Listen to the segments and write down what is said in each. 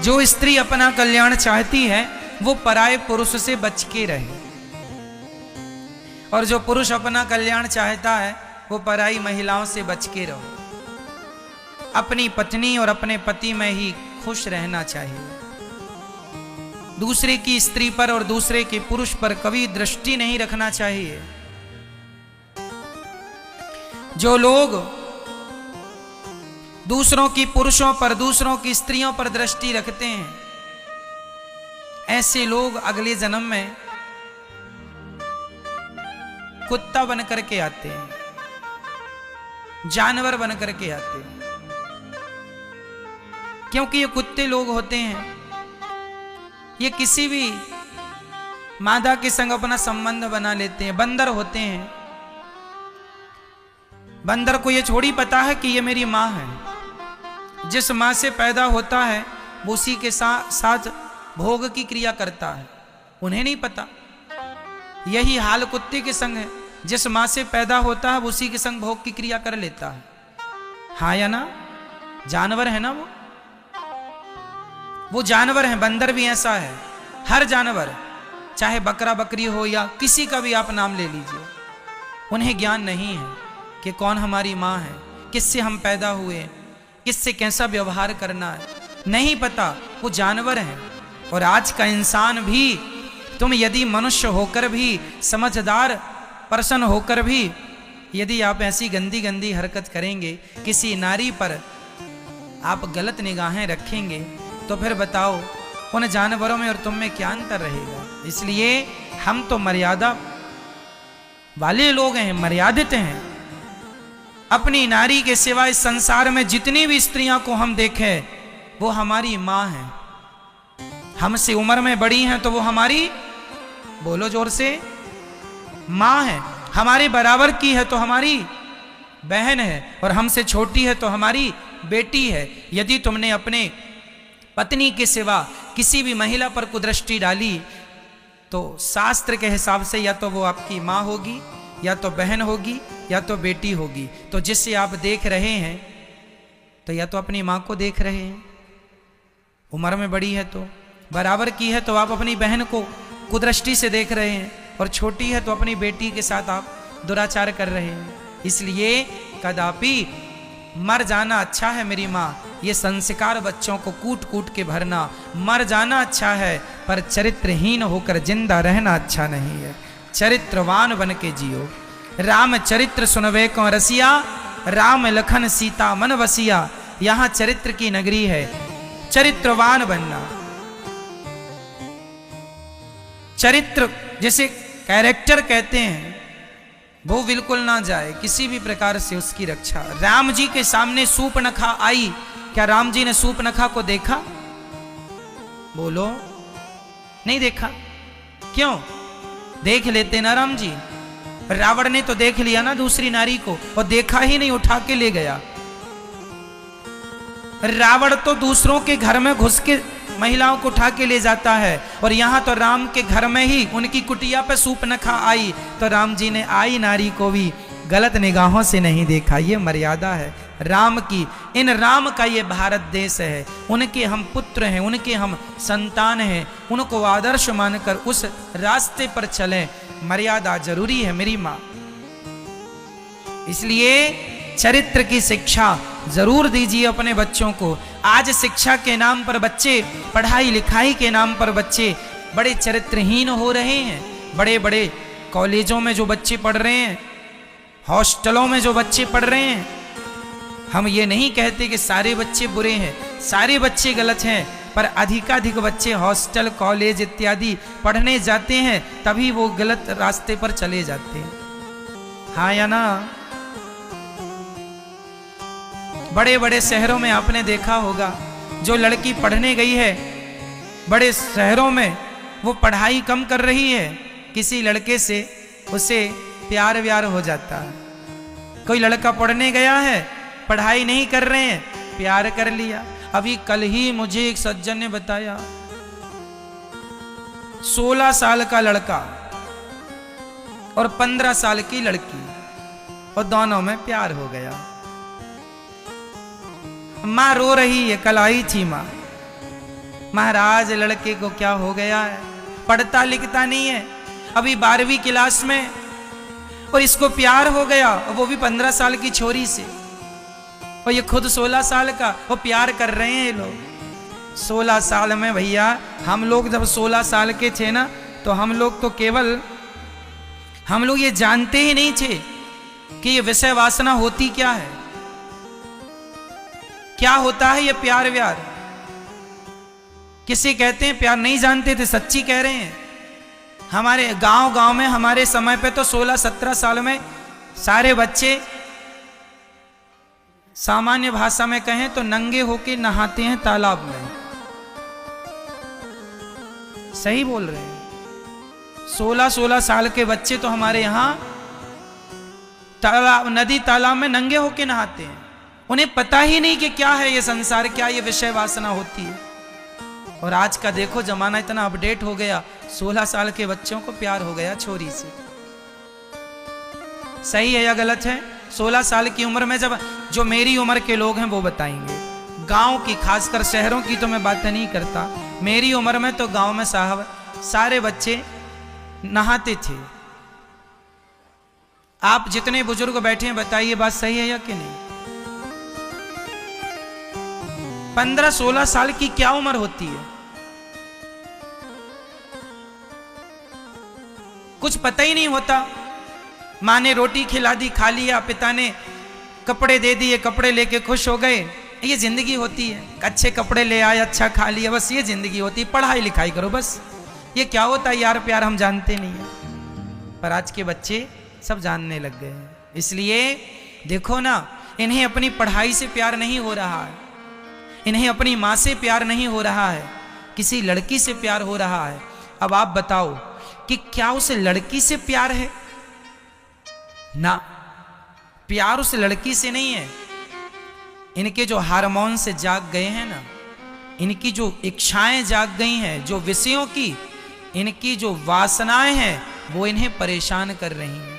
जो स्त्री अपना कल्याण चाहती है वो पराये पुरुष से बच के रहे, और जो पुरुष अपना कल्याण चाहता है वो पराई महिलाओं से बच के रहो। अपनी पत्नी और अपने पति में ही खुश रहना चाहिए। दूसरे की स्त्री पर और दूसरे के पुरुष पर कभी दृष्टि नहीं रखना चाहिए। जो लोग दूसरों की पुरुषों पर, दूसरों की स्त्रियों पर दृष्टि रखते हैं, ऐसे लोग अगले जन्म में कुत्ता बन करके आते हैं, जानवर बन करके आते हैं। क्योंकि ये कुत्ते लोग होते हैं, ये किसी भी मादा के संग अपना संबंध बना लेते हैं। बंदर होते हैं, बंदर को ये थोड़ी पता है कि ये मेरी माँ है। जिस माँ से पैदा होता है वो उसी के साथ भोग की क्रिया करता है, उन्हें नहीं पता। यही हाल कुत्ते के संग है, जिस माँ से पैदा होता है वो उसी के संग भोग की क्रिया कर लेता है। हाँ या ना? जानवर है ना वो जानवर है। बंदर भी ऐसा है। हर जानवर, चाहे बकरा बकरी हो या किसी का भी आप नाम ले लीजिए, उन्हें ज्ञान नहीं है कि कौन हमारी माँ है, किससे हम पैदा हुए, किससे कैसा व्यवहार करना है, नहीं पता। वो जानवर हैं। और आज का इंसान भी, तुम यदि मनुष्य होकर भी, समझदार पर्सन होकर भी, यदि आप ऐसी गंदी गंदी हरकत करेंगे, किसी नारी पर आप गलत निगाहें रखेंगे, तो फिर बताओ उन जानवरों में और तुम में क्या अंतर रहेगा। इसलिए हम तो मर्यादा वाले लोग हैं, मर्यादित हैं। अपनी नारी के सिवा इस संसार में जितनी भी स्त्रियां को हम देखें वो हमारी माँ है। हमसे उम्र में बड़ी हैं तो वो हमारी, बोलो जोर से, माँ है। हमारे बराबर की है तो हमारी बहन है, और हमसे छोटी है तो हमारी बेटी है। यदि तुमने अपने पत्नी के सिवा किसी भी महिला पर कुदृष्टि डाली तो शास्त्र के हिसाब से या तो वो आपकी माँ होगी, या तो बहन होगी, या तो बेटी होगी। तो जिससे आप देख रहे हैं तो या तो अपनी माँ को देख रहे हैं, उम्र में बड़ी है तो, बराबर की है तो आप अपनी बहन को कुदृष्टि से देख रहे हैं, और छोटी है तो अपनी बेटी के साथ आप दुराचार कर रहे हैं। इसलिए कदापि मर जाना अच्छा है मेरी माँ, ये संस्कार बच्चों को कूट कूट के भरना, मर जाना अच्छा है पर चरित्रहीन होकर जिंदा रहना अच्छा नहीं है। चरित्रवान बन के जियो। राम चरित्र सुनवे को रसिया, राम लखन सीता मन वसिया। यहां चरित्र की नगरी है, चरित्रवान बनना। चरित्र जैसे कैरेक्टर कहते हैं, वो बिल्कुल ना जाए किसी भी प्रकार से, उसकी रक्षा। राम जी के सामने सूर्पनखा आई, क्या राम जी ने सूर्पनखा को देखा? बोलो, नहीं देखा। क्यों? देख लेते ना राम जी। रावण ने तो देख लिया ना दूसरी नारी को, और देखा ही नहीं, उठा के ले गया। रावण तो दूसरों के घर में घुस के महिलाओं को उठा के ले जाता है, और यहां तो राम के घर में ही उनकी कुटिया पे सूर्पनखा आई तो राम जी ने आई नारी को भी गलत निगाहों से नहीं देखा। ये मर्यादा है राम की। इन राम का ये भारत देश है, उनके हम पुत्र हैं, उनके हम संतान हैं, उनको आदर्श मानकर उस रास्ते पर चलें। मर्यादा जरूरी है मेरी माँ। इसलिए चरित्र की शिक्षा जरूर दीजिए अपने बच्चों को। आज शिक्षा के नाम पर बच्चे, पढ़ाई लिखाई के नाम पर बच्चे बड़े चरित्रहीन हो रहे हैं। बड़े बड़े कॉलेजों में जो बच्चे पढ़ रहे हैं, हॉस्टलों में जो बच्चे पढ़ रहे हैं, हम ये नहीं कहते कि सारे बच्चे बुरे हैं, सारे बच्चे गलत हैं, पर अधिकाधिक बच्चे हॉस्टल, कॉलेज इत्यादि पढ़ने जाते हैं, तभी वो गलत रास्ते पर चले जाते हैं। हाँ या ना? बड़े बड़े शहरों में आपने देखा होगा, जो लड़की पढ़ने गई है बड़े शहरों में, वो पढ़ाई कम कर रही है, किसी लड़के से उसे प्यार व्यार हो जाता है। कोई लड़का पढ़ने गया है, पढ़ाई नहीं कर रहे हैं, प्यार कर लिया। अभी कल ही मुझे एक सज्जन ने बताया, 16 साल का लड़का और 15 साल की लड़की, और दोनों में प्यार हो गया। माँ रो रही है, कल आई थी माँ, महाराज लड़के को क्या हो गया है, पढ़ता लिखता नहीं है, अभी 12वीं क्लास में, और इसको प्यार हो गया, वो भी 15 साल की छोरी से, और ये खुद 16 साल का, वो प्यार कर रहे हैं ये लोग। 16 साल में भैया, हम लोग जब 16 साल के थे ना, तो हम लोग तो केवल, हम लोग ये जानते ही नहीं थे कि ये विषय वासना होती क्या है, क्या होता है ये प्यार व्यार। किसे कहते हैं प्यार नहीं जानते थे, सच्ची कह रहे हैं। हमारे गांव में हमारे समय पे तो 16-17 साल में सारे बच्चे, सामान्य भाषा में कहें तो नंगे होके नहाते हैं तालाब में। सही बोल रहे हैं। 16-16 साल के बच्चे तो हमारे यहां तालाब, नदी तालाब में नंगे होके नहाते हैं। उन्हें पता ही नहीं कि क्या है ये संसार, क्या ये विषय वासना होती है। और आज का देखो जमाना इतना अपडेट हो गया, 16 साल के बच्चों को प्यार हो गया छोरी से। सही है या गलत है? 16 साल की उम्र में, जब जो मेरी उम्र के लोग हैं वो बताएंगे, गांव की, खासकर शहरों की तो मैं बात नहीं करता, मेरी उम्र में तो गांव में साहब सारे बच्चे नहाते थे। आप जितने बुजुर्ग बैठे हैं बताइए बात सही है या कि नहीं? 15-16 साल की क्या उम्र होती है? कुछ पता ही नहीं होता। माँ ने रोटी खिला दी, खा लिया, पिता ने कपड़े दे दिए, कपड़े लेके खुश हो गए, ये जिंदगी होती है। अच्छे कपड़े ले आए, अच्छा खा लिया, बस ये जिंदगी होती है। पढ़ाई लिखाई करो बस। ये क्या होता है यार प्यार, हम जानते नहीं है। पर आज के बच्चे सब जानने लग गए हैं। इसलिए देखो ना, इन्हें अपनी पढ़ाई से प्यार नहीं हो रहा है, इन्हें अपनी माँ से प्यार नहीं हो रहा है, किसी लड़की से प्यार हो रहा है। अब आप बताओ कि क्या उस लड़की से प्यार है? ना, प्यार उस लड़की से नहीं है। इनके जो हार्मोन से जाग गए हैं ना, इनकी जो इच्छाएं जाग गई हैं, जो विषयों की इनकी जो वासनाएं हैं, वो इन्हें परेशान कर रही हैं।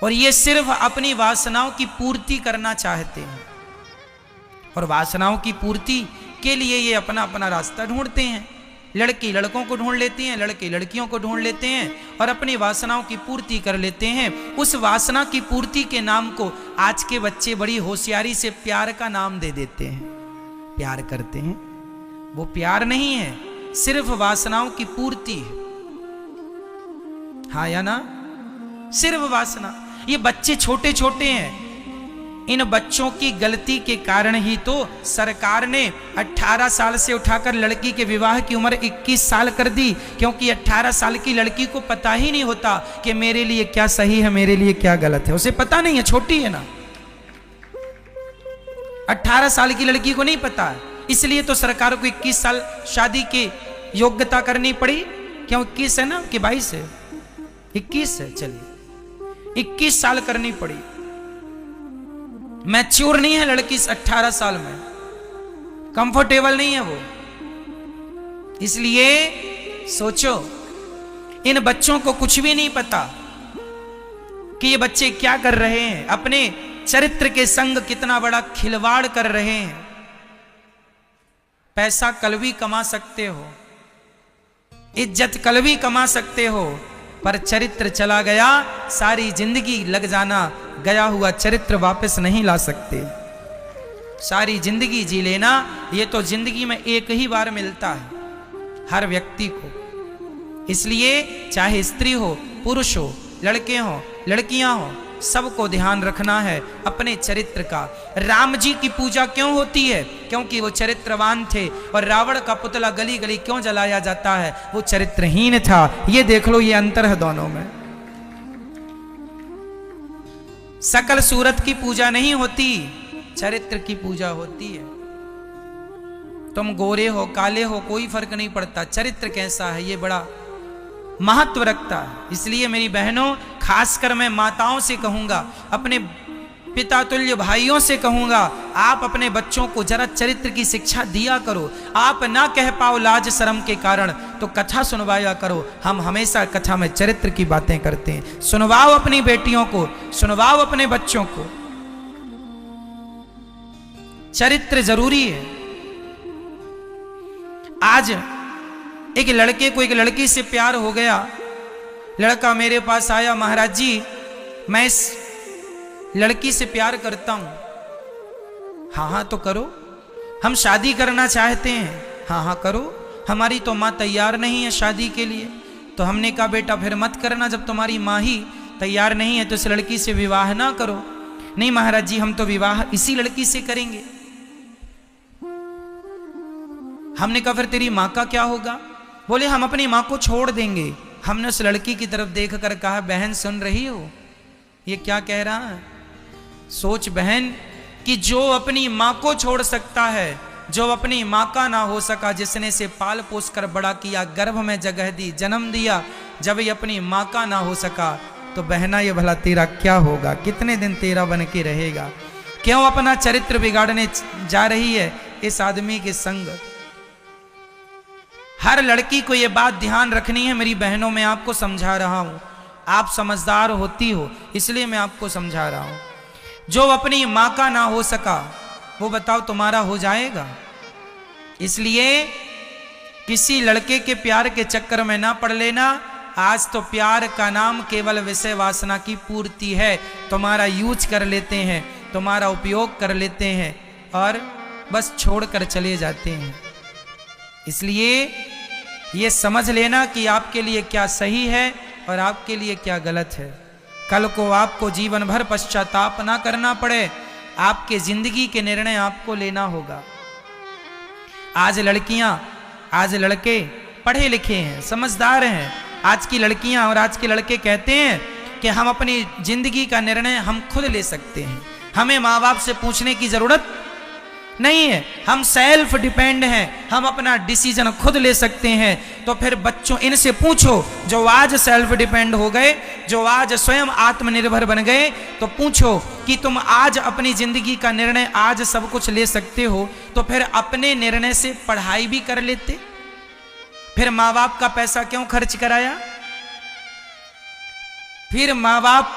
और ये सिर्फ अपनी वासनाओं की पूर्ति करना चाहते हैं, और वासनाओं की पूर्ति के लिए ये अपना अपना रास्ता ढूंढते हैं। लड़की लड़कों को ढूंढ लेती हैं, लड़के लड़कियों को ढूंढ लेते हैं, और अपनी वासनाओं की पूर्ति कर लेते हैं। उस वासना की पूर्ति के नाम को आज के बच्चे बड़ी होशियारी से प्यार का नाम दे देते हैं। प्यार करते हैं, वो प्यार नहीं है, सिर्फ वासनाओं की पूर्ति है। हाँ या ना? सिर्फ वासना। ये बच्चे छोटे छोटे हैं, इन बच्चों की गलती के कारण ही तो सरकार ने 18 साल से उठाकर लड़की के विवाह की उम्र 21 साल कर दी, क्योंकि 18 साल की लड़की को पता ही नहीं होता कि मेरे लिए क्या सही है, मेरे लिए क्या गलत है। उसे पता नहीं है, छोटी है ना। 18 साल की लड़की को नहीं पता है, इसलिए तो सरकार को 21 साल शादी की योग्यता करनी पड़ी। क्यों 21 है ना कि 22 है? 21 है, चलिए 21 साल करनी पड़ी। मैच्योर नहीं है लड़की 18 साल में, कंफर्टेबल नहीं है वो। इसलिए सोचो, इन बच्चों को कुछ भी नहीं पता कि ये बच्चे क्या कर रहे हैं, अपने चरित्र के संग कितना बड़ा खिलवाड़ कर रहे हैं। पैसा कल भी कमा सकते हो, इज्जत कल भी कमा सकते हो, पर चरित्र चला गया, सारी जिंदगी लग जाना, गया हुआ चरित्र वापस नहीं ला सकते। सारी जिंदगी जी लेना, ये तो जिंदगी में एक ही बार मिलता है हर व्यक्ति को। इसलिए चाहे स्त्री हो, पुरुष हो, लड़के हो, लड़कियां हो, सबको ध्यान रखना है अपने चरित्र का। राम जी की पूजा क्यों होती है? क्योंकि वो चरित्रवान थे। और रावण का पुतला गली गली क्यों जलाया जाता है? वो चरित्रहीन था। ये देख लो, ये अंतर है दोनों में। सकल सूरत की पूजा नहीं होती, चरित्र की पूजा होती है। तुम गोरे हो, काले हो, कोई फर्क नहीं पड़ता, चरित्र कैसा है ये बड़ा महत्व रखता है। इसलिए मेरी बहनों, खासकर मैं माताओं से कहूंगा, अपने पिता तुल्य भाइयों से कहूंगा, आप अपने बच्चों को जरा चरित्र की शिक्षा दिया करो। आप ना कह पाओ लाज शर्म के कारण, तो कथा सुनवाया करो। हम हमेशा कथा में चरित्र की बातें करते हैं। सुनवाओ अपनी बेटियों को, सुनवाओ अपने बच्चों को। चरित्र जरूरी है। आज एक लड़के को एक लड़की से प्यार हो गया, लड़का मेरे पास आया, महाराज जी मैं इस लड़की से प्यार करता हूं। हाँ हाँ तो करो, हम शादी करना चाहते हैं। हाँ हाँ करो, हमारी तो माँ तैयार नहीं है शादी के लिए। तो हमने कहा बेटा फिर मत करना, जब तुम्हारी माँ ही तैयार नहीं है तो इस लड़की से विवाह ना करो। नहीं महाराज जी हम तो विवाह इसी लड़की से करेंगे। हमने कहा फिर तेरी माँ का क्या होगा? बोले हम अपनी माँ को छोड़ देंगे। हमने उस लड़की की तरफ देख कर कहा बहन सुन रही हो ये क्या कह रहा है? सोच बहन कि जो अपनी माँ को छोड़ सकता है, जो अपनी माँ का ना हो सका, जिसने से पाल पोस कर बड़ा किया, गर्भ में जगह दी, जन्म दिया, जब ये अपनी माँ का ना हो सका तो बहना ये भला तेरा क्या होगा? कितने दिन तेरा बन के रहेगा? क्यों अपना चरित्र बिगाड़ने जा रही है इस आदमी के संग? हर लड़की को ये बात ध्यान रखनी है। मेरी बहनों मैं आपको समझा रहा हूं, आप समझदार होती हो इसलिए मैं आपको समझा रहा हूं। जो अपनी माँ का ना हो सका वो बताओ तुम्हारा हो जाएगा? इसलिए किसी लड़के के प्यार के चक्कर में ना पड़ लेना। आज तो प्यार का नाम केवल विषय वासना की पूर्ति है। तुम्हारा यूज कर लेते हैं, तुम्हारा उपयोग कर लेते हैं और बस छोड़ कर चले जाते हैं। इसलिए ये समझ लेना कि आपके लिए क्या सही है और आपके लिए क्या गलत है। कल को आपको जीवन भर पश्चाताप ना करना पड़े, आपके जिंदगी के निर्णय आपको लेना होगा। आज लड़कियां, आज लड़के पढ़े लिखे हैं, समझदार हैं। आज की लड़कियां और आज के लड़के कहते हैं कि हम अपनी जिंदगी का निर्णय हम खुद ले सकते हैं, हमें माँ बाप से पूछने की जरूरत नहीं है, हम सेल्फ डिपेंड हैं, हम अपना डिसीजन खुद ले सकते हैं। तो फिर बच्चों इनसे पूछो जो आज सेल्फ डिपेंड हो गए, जो आज स्वयं आत्मनिर्भर बन गए, तो पूछो कि तुम आज अपनी जिंदगी का निर्णय आज सब कुछ ले सकते हो तो फिर अपने निर्णय से पढ़ाई भी कर लेते, फिर माँ बाप का पैसा क्यों खर्च कराया? फिर माँ बाप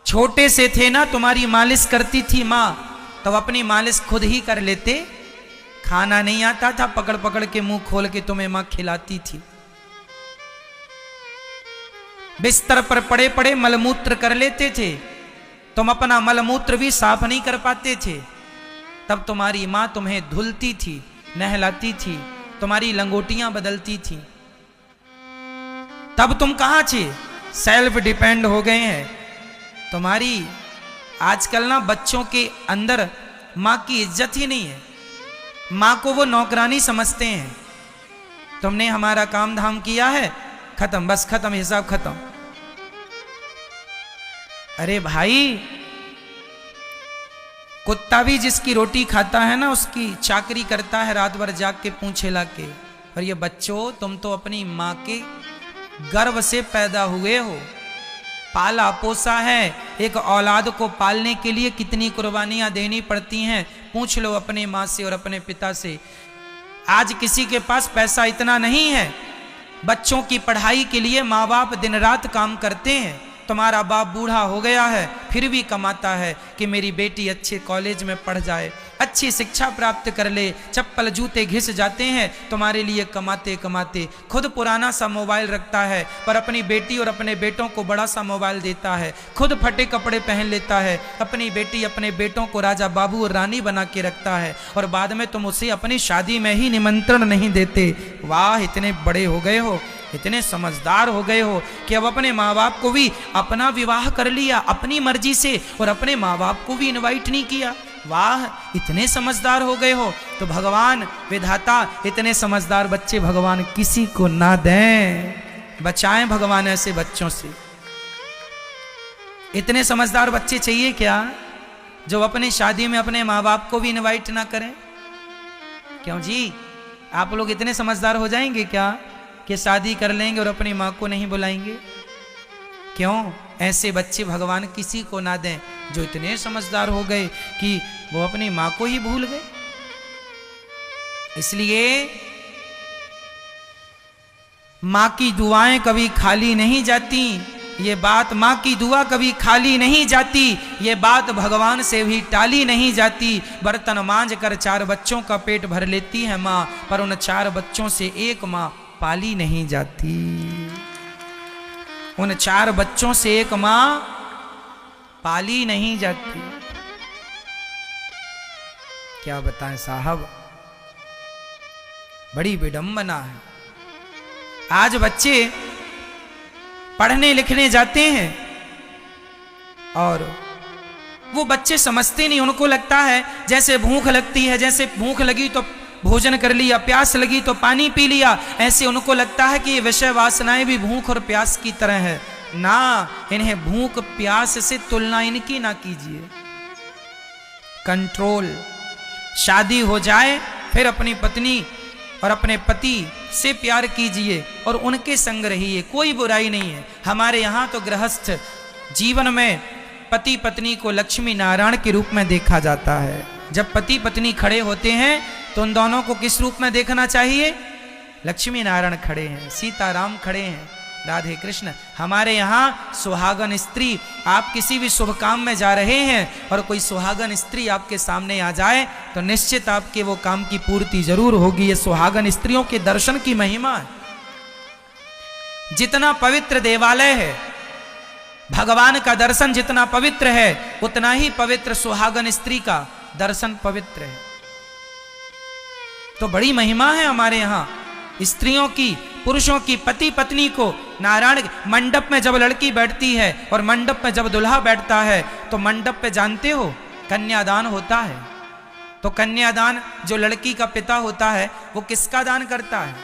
छोटे से थे ना, तुम्हारी मालिश करती थी माँ, तब अपनी मालिश खुद ही कर लेते। खाना नहीं आता था, पकड़ पकड़ के मुंह खोल के तुम्हें मां खिलाती थी। बिस्तर पर पड़े पड़े मलमूत्र कर लेते थे, तुम अपना मलमूत्र भी साफ नहीं कर पाते थे, तब तुम्हारी मां तुम्हें धुलती थी, नहलाती थी, तुम्हारी लंगोटियां बदलती थी। तब तुम कहां थे? सेल्फ डिपेंड हो गए हैं। तुम्हारी आजकल ना बच्चों के अंदर माँ की इज्जत ही नहीं है, माँ को वो नौकरानी समझते हैं। तुमने हमारा काम धाम किया है, खत्म, बस खत्म, हिसाब खत्म। अरे भाई कुत्ता भी जिसकी रोटी खाता है ना उसकी चाकरी करता है रात भर जाग के पूंछ हिला के। और ये बच्चों तुम तो अपनी माँ के गर्भ से पैदा हुए हो, पाला पोसा है। एक औलाद को पालने के लिए कितनी कुर्बानियां देनी पड़ती हैं, पूछ लो अपने माँ से और अपने पिता से। आज किसी के पास पैसा इतना नहीं है, बच्चों की पढ़ाई के लिए माँ बाप दिन रात काम करते हैं। तुम्हारा बाप बूढ़ा हो गया है फिर भी कमाता है कि मेरी बेटी अच्छे कॉलेज में पढ़ जाए, अच्छी शिक्षा प्राप्त कर ले, चप्पल जूते घिस जाते हैं तुम्हारे लिए कमाते कमाते। खुद पुराना सा मोबाइल रखता है पर अपनी बेटी और अपने बेटों को बड़ा सा मोबाइल देता है, खुद फटे कपड़े पहन लेता है, अपनी बेटी अपने बेटों को राजा बाबू और रानी बना के रखता है और बाद में तुम उसे अपनी शादी में ही निमंत्रण नहीं देते। वाह, इतने बड़े हो गए हो, इतने समझदार हो गए हो कि अब अपने माँ बाप को भी अपना विवाह कर लिया अपनी मर्जी से और अपने माँ बाप को भी इनवाइट नहीं किया। वाह, इतने समझदार हो गए हो। तो भगवान विधाता इतने समझदार बच्चे भगवान किसी को ना दें, बचाएं भगवान ऐसे बच्चों से। इतने समझदार बच्चे चाहिए क्या जो अपनी शादी में अपने माँ बाप को भी इनवाइट ना करें? क्यों जी, आप लोग इतने समझदार हो जाएंगे क्या कि शादी कर लेंगे और अपनी माँ को नहीं बुलाएंगे? क्यों? ऐसे बच्चे भगवान किसी को ना दें जो इतने समझदार हो गए कि वो अपनी माँ को ही भूल गए। इसलिए माँ की दुआएं कभी खाली नहीं जाती, ये बात माँ की दुआ कभी खाली नहीं जाती, ये बात भगवान से भी टाली नहीं जाती। बर्तन मांज कर 4 बच्चों का पेट भर लेती है माँ, पर उन 4 बच्चों से एक माँ पाली नहीं जाती। उन 4 बच्चों से एक माँ पाली नहीं जाती। क्या बताएं साहब, बड़ी विडंबना है। आज बच्चे पढ़ने लिखने जाते हैं और वो बच्चे समझते नहीं, उनको लगता है जैसे भूख लगती है, जैसे भूख लगी तो भोजन कर लिया, प्यास लगी तो पानी पी लिया, ऐसे उनको लगता है कि ये विषय वासनाएं भी भूख और प्यास की तरह है। ना, इन्हें भूख प्यास से तुलना इनकी ना कीजिए। कंट्रोल। शादी हो जाए फिर अपनी पत्नी और अपने पति से प्यार कीजिए और उनके संग रहिए, कोई बुराई नहीं है। हमारे यहाँ तो गृहस्थ जीवन में पति पत्नी को लक्ष्मी नारायण के रूप में देखा जाता है। जब पति पत्नी खड़े होते हैं तो उन दोनों को किस रूप में देखना चाहिए? लक्ष्मी नारायण खड़े हैं, सीताराम खड़े हैं, राधे कृष्ण। हमारे यहाँ सुहागन स्त्री, आप किसी भी शुभ काम में जा रहे हैं और कोई सुहागन स्त्री आपके सामने आ जाए तो निश्चित आपके वो काम की पूर्ति जरूर होगी। ये सुहागन स्त्रियों के दर्शन की महिमा है। जितना पवित्र देवालय है, भगवान का दर्शन जितना पवित्र है, उतना ही पवित्र सुहागन स्त्री का दर्शन पवित्र है। तो बड़ी महिमा है हमारे यहाँ स्त्रियों की, पुरुषों की। पति पत्नी को नारायण मंडप में जब लड़की बैठती है और मंडप में जब दुल्हा बैठता है तो मंडप पे जानते हो कन्यादान होता है। तो कन्यादान जो लड़की का पिता होता है वो किसका दान करता है?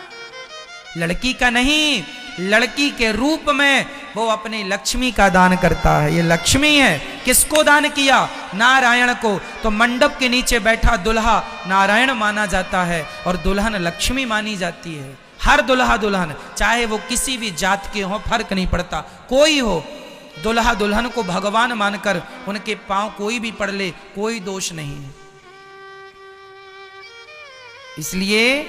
लड़की का नहीं, लड़की के रूप में वो अपनी लक्ष्मी का दान करता है। ये लक्ष्मी है। किसको दान किया? नारायण को। तो मंडप के नीचे बैठा दुल्हा नारायण माना जाता है और दुल्हन लक्ष्मी मानी जाती है। हर दुल्हा दुल्हन, चाहे वो किसी भी जात के हो, फर्क नहीं पड़ता, कोई हो, दुल्हा दुल्हन को भगवान मानकर उनके पांव कोई भी पड़ ले, कोई दोष नहीं है। इसलिए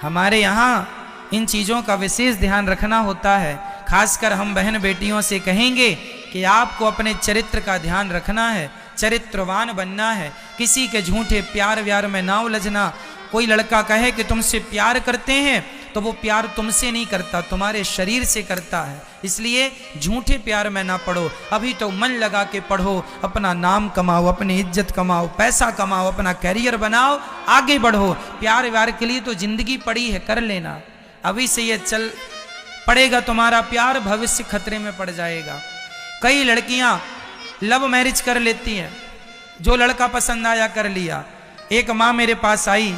हमारे यहाँ इन चीज़ों का विशेष ध्यान रखना होता है। खासकर हम बहन बेटियों से कहेंगे कि आपको अपने चरित्र का ध्यान रखना है, चरित्रवान बनना है। किसी के झूठे प्यार व्यार में ना उलझना। कोई लड़का कहे कि तुमसे प्यार करते हैं तो वो प्यार तुमसे नहीं करता, तुम्हारे शरीर से करता है। इसलिए झूठे प्यार में ना पड़ो। अभी तो मन लगा के पढ़ो, अपना नाम कमाओ, अपनी इज्जत कमाओ, पैसा कमाओ, अपना कैरियर बनाओ, आगे बढ़ो। प्यार व्यार के लिए तो जिंदगी पड़ी है, कर लेना। अभी से ये चल पड़ेगा तुम्हारा प्यार, भविष्य खतरे में पड़ जाएगा। कई लड़कियां लव मैरिज कर लेती हैं, जो लड़का पसंद आया कर लिया। एक माँ मेरे पास आई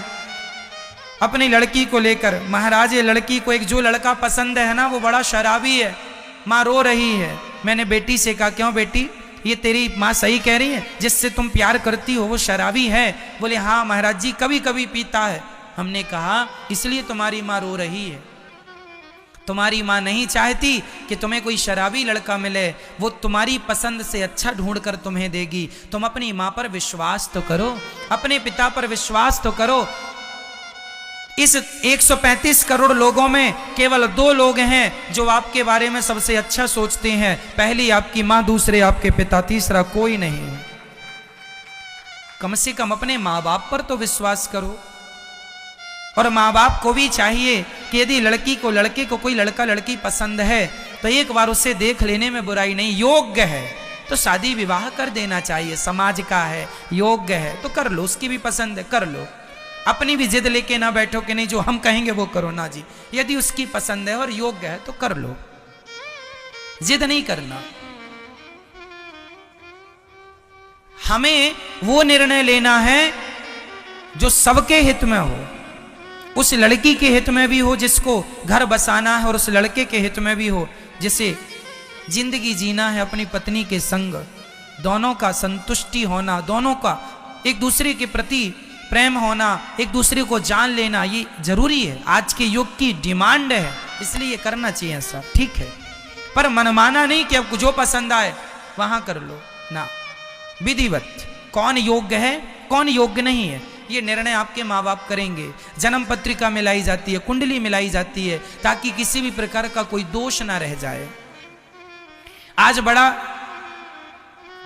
अपनी लड़की को लेकर। महाराज, ये लड़की को एक जो लड़का पसंद है ना वो बड़ा शराबी है। माँ रो रही है। मैंने बेटी से कहा, क्यों बेटी, ये तेरी माँ सही कह रही है? जिससे तुम प्यार करती हो वो शराबी है? बोले हाँ महाराज जी, कभी कभी पीता है। हमने कहा इसलिए तुम्हारी माँ रो रही है। तुम्हारी माँ नहीं चाहती कि तुम्हें कोई शराबी लड़का मिले, वो तुम्हारी पसंद से अच्छा ढूंढ कर तुम्हें देगी। तुम अपनी माँ पर विश्वास तो करो, अपने पिता पर विश्वास तो करो। इस 135 करोड़ लोगों में केवल 2 लोग हैं जो आपके बारे में सबसे अच्छा सोचते हैं। पहली आपकी माँ, दूसरे आपके पिता, तीसरा कोई नहीं। कम से कम अपने माँ बाप पर तो विश्वास करो। और माँ बाप को भी चाहिए कि यदि लड़की को, लड़के को कोई लड़का लड़की पसंद है तो एक बार उसे देख लेने में बुराई नहीं। योग्य है तो शादी विवाह कर देना चाहिए। समाज का है, योग्य है तो कर लो। उसकी भी पसंद है, कर लो। अपनी भी जिद लेके ना बैठो कि नहीं जो हम कहेंगे वो करो ना जी। यदि उसकी पसंद है और योग्य है तो कर लो, जिद नहीं करना। हमें वो निर्णय लेना है जो सबके हित में हो। उस लड़की के हित में भी हो जिसको घर बसाना है, और उस लड़के के हित में भी हो जिसे जिंदगी जीना है अपनी पत्नी के संग। दोनों का संतुष्टि होना, दोनों का एक दूसरे के प्रति प्रेम होना, एक दूसरे को जान लेना, ये जरूरी है। आज के युग की डिमांड है, इसलिए ये करना चाहिए सब। ठीक है, पर मनमाना नहीं कि अब जो पसंद आए वहां कर लो ना। विधिवत कौन योग्य है कौन योग्य नहीं है ये निर्णय आपके माँ बाप करेंगे। जन्म पत्रिका मिलाई जाती है, कुंडली मिलाई जाती है, ताकि किसी भी प्रकार का कोई दोष ना रह जाए। आज बड़ा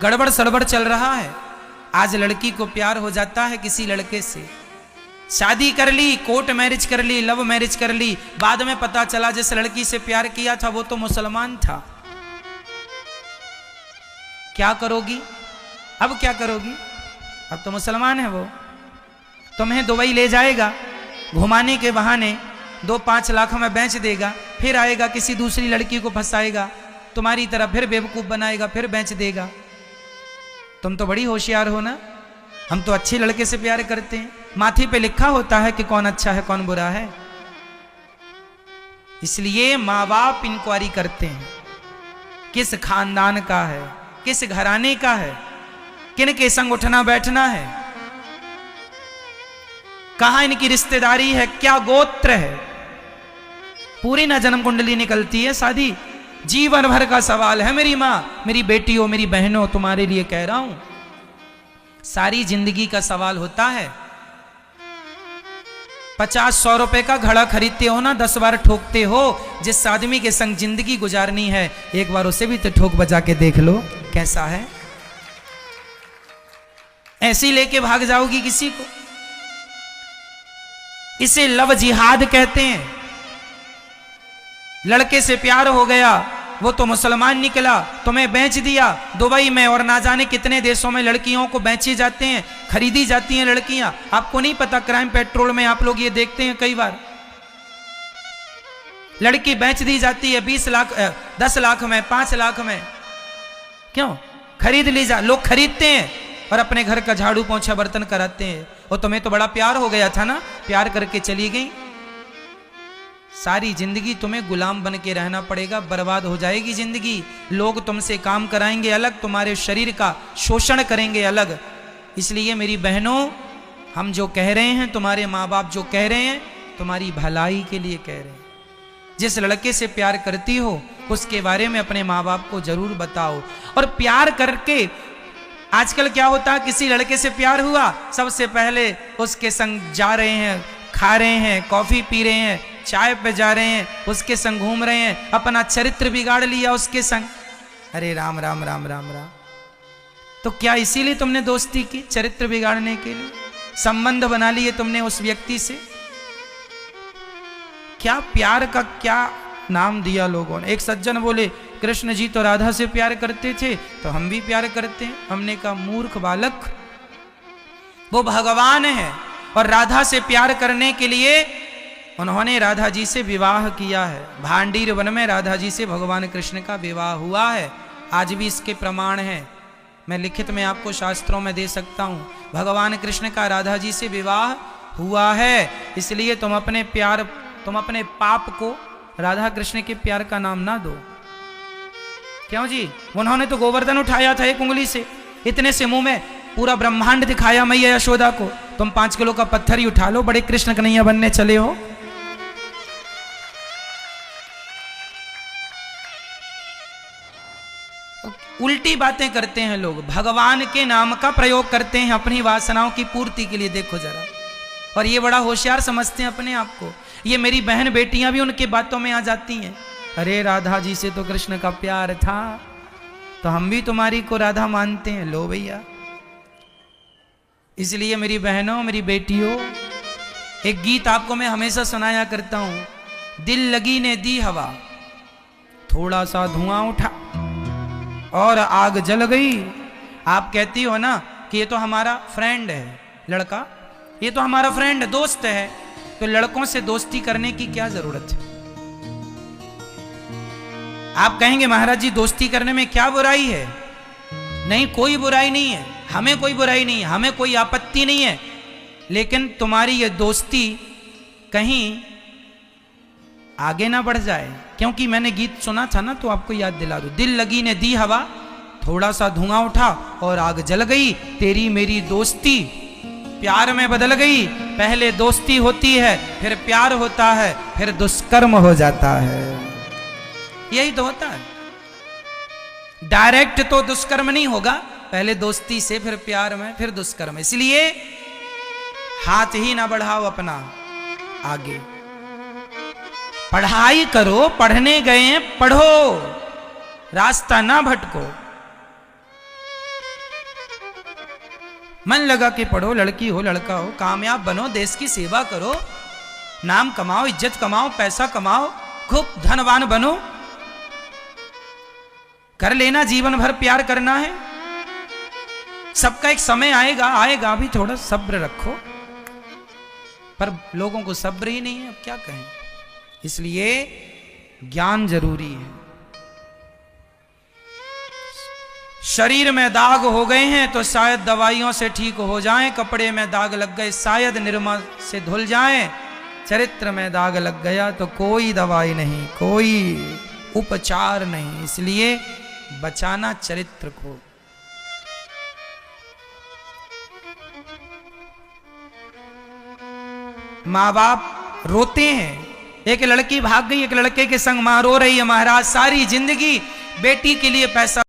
गड़बड़ सड़बड़ चल रहा है। आज लड़की को प्यार हो जाता है किसी लड़के से, शादी कर ली, कोर्ट मैरिज कर ली, लव मैरिज कर ली, बाद में पता चला जिस लड़की से प्यार किया था वो तो मुसलमान था। क्या करोगी? अब क्या करोगी? अब तो मुसलमान है वो, तुम्हें दुबई ले जाएगा, घुमाने के बहाने 2-5 लाख में बेच देगा, फिर आएगा किसी दूसरी लड़की को फंसाएगा, तुम्हारी तरह फिर बेवकूफ बनाएगा, फिर बेच देगा। तुम तो बड़ी होशियार हो ना, हम तो अच्छे लड़के से प्यार करते हैं, माथे पे लिखा होता है कि कौन अच्छा है कौन बुरा है। इसलिए माँ बाप इंक्वायरी करते हैं किस खानदान का है, किस घराने का है, किन के संग उठना बैठना है, कहां इनकी रिश्तेदारी है, क्या गोत्र है, पूरी ना जन्म कुंडली निकलती है। शादी जीवन भर का सवाल है। मेरी माँ, मेरी बेटियों, मेरी बहनों, तुम्हारे लिए कह रहा हूं, सारी जिंदगी का सवाल होता है। 50-100 रुपए का घड़ा खरीदते हो ना, 10 बार ठोकते हो। जिस आदमी के संग जिंदगी गुजारनी है, एक बार उसे भी तो ठोक बजा के देख लो कैसा है। ऐसी लेके भाग जाओगी किसी को? इसे लव जिहाद कहते हैं। लड़के से प्यार हो गया, वो तो मुसलमान निकला, तुम्हें बेच दिया। दुबई में और ना जाने कितने देशों में लड़कियों को बेचे जाते हैं, खरीदी जाती हैं लड़कियां। आपको नहीं पता, क्राइम पेट्रोल में आप लोग ये देखते हैं कई बार, लड़की बेच दी जाती है 20 लाख 10 लाख में, 5 लाख में। क्यों? खरीद ली जा, लोग खरीदते हैं और अपने घर का झाड़ू पोंछा बर्तन कराते हैं। और तुम्हें तो बड़ा प्यार हो गया था ना, प्यार करके चली गई। सारी जिंदगी तुम्हें गुलाम बन के रहना पड़ेगा, बर्बाद हो जाएगी जिंदगी। लोग तुमसे काम कराएंगे अलग, तुम्हारे शरीर का शोषण करेंगे अलग। इसलिए मेरी बहनों, हम जो कह रहे हैं, तुम्हारे माँ बाप जो कह रहे हैं, तुम्हारी भलाई के लिए कह रहे हैं। जिस लड़के से प्यार करती हो उसके बारे में अपने माँ बाप को जरूर बताओ। और प्यार करके, आजकल क्या होता है, किसी लड़के से प्यार हुआ, सबसे पहले उसके संग जा रहे हैं, खा रहे हैं, कॉफी पी रहे हैं, चाय पे जा रहे हैं, उसके संग घूम रहे हैं, अपना चरित्र बिगाड़ लिया उसके संग। अरे राम राम राम राम राम। तो क्या इसीलिए तुमने दोस्ती की? चरित्र बिगाड़ने के लिए संबंध बना लिए तुमने उस व्यक्ति से? क्या प्यार का क्या नाम दिया लोगों ने। एक सज्जन बोले, कृष्ण जी तो राधा से प्यार करते थे तो हम भी प्यार करते हैं। हमने कहा, मूर्ख बालक, वो भगवान है और राधा से प्यार करने के लिए उन्होंने राधा जी से विवाह किया है। भांडीर वन में राधा जी से भगवान कृष्ण का विवाह हुआ है। आज भी इसके प्रमाण हैं, मैं लिखित में आपको शास्त्रों में दे सकता हूं। भगवान कृष्ण का राधा जी से विवाह हुआ है। इसलिए तुम अपने पाप को राधा कृष्ण के प्यार का नाम ना दो। क्यों जी? उन्होंने तो गोवर्धन उठाया था 1 उंगली से, इतने से मुंह में पूरा ब्रह्मांड दिखाया मैया यशोदा को। तुम 5 किलो का पत्थर ही उठा लो, बड़े कृष्ण कन्हैया बनने चले हो। उल्टी बातें करते हैं लोग, भगवान के नाम का प्रयोग करते हैं अपनी वासनाओं की पूर्ति के लिए। देखो जरा, और ये बड़ा होशियार समझते हैं अपने आप को। ये मेरी बहन बेटियां भी उनके बातों में आ जाती हैं। अरे राधा जी से तो कृष्ण का प्यार था, तो हम भी तुम्हारी को राधा मानते हैं। लो भैया। इसलिए मेरी बहनों, मेरी बेटियों, एक गीत आपको मैं हमेशा सुनाया करता हूं। दिल लगी ने दी हवा, थोड़ा सा धुआं उठा और आग जल गई। आप कहती हो ना कि ये तो हमारा फ्रेंड है लड़का, ये तो हमारा फ्रेंड दोस्त है, तो लड़कों से दोस्ती करने की क्या जरूरत है? आप कहेंगे महाराज जी दोस्ती करने में क्या बुराई है? नहीं, कोई बुराई नहीं है, हमें कोई बुराई नहीं है, हमें कोई आपत्ति नहीं है। लेकिन तुम्हारी ये दोस्ती कहीं आगे ना बढ़ जाए। क्योंकि मैंने गीत सुना था ना, तो आपको याद दिला दूं। दिल लगी ने दी हवा, थोड़ा सा धुआं उठा और आग जल गई। तेरी मेरी दोस्ती प्यार में बदल गई। पहले दोस्ती होती है, फिर प्यार होता है, फिर दुष्कर्म हो जाता है। यही तो होता है। डायरेक्ट तो दुष्कर्म नहीं होगा, पहले दोस्ती से, फिर प्यार में, फिर दुष्कर्म। इसलिए हाथ ही ना बढ़ाओ अपना आगे। पढ़ाई करो, पढ़ने गए हैं पढ़ो, रास्ता ना भटको, मन लगा के पढ़ो, लड़की हो लड़का हो, कामयाब बनो, देश की सेवा करो, नाम कमाओ, इज्जत कमाओ, पैसा कमाओ, खूब धनवान बनो, कर लेना, जीवन भर प्यार करना है, सबका एक समय आएगा, आएगा, अभी थोड़ा सब्र रखो। पर लोगों को सब्र ही नहीं है, अब क्या कहें। इसलिए ज्ञान जरूरी है। शरीर में दाग हो गए हैं तो शायद दवाइयों से ठीक हो जाएं, कपड़े में दाग लग गए शायद निरमा से धुल जाएं, चरित्र में दाग लग गया तो कोई दवाई नहीं, कोई उपचार नहीं। इसलिए बचाना चरित्र को। माँ बाप रोते हैं, एक लड़की भाग गई, एक लड़के के संग मां रो रही है, महाराज सारी जिंदगी बेटी के लिए पैसा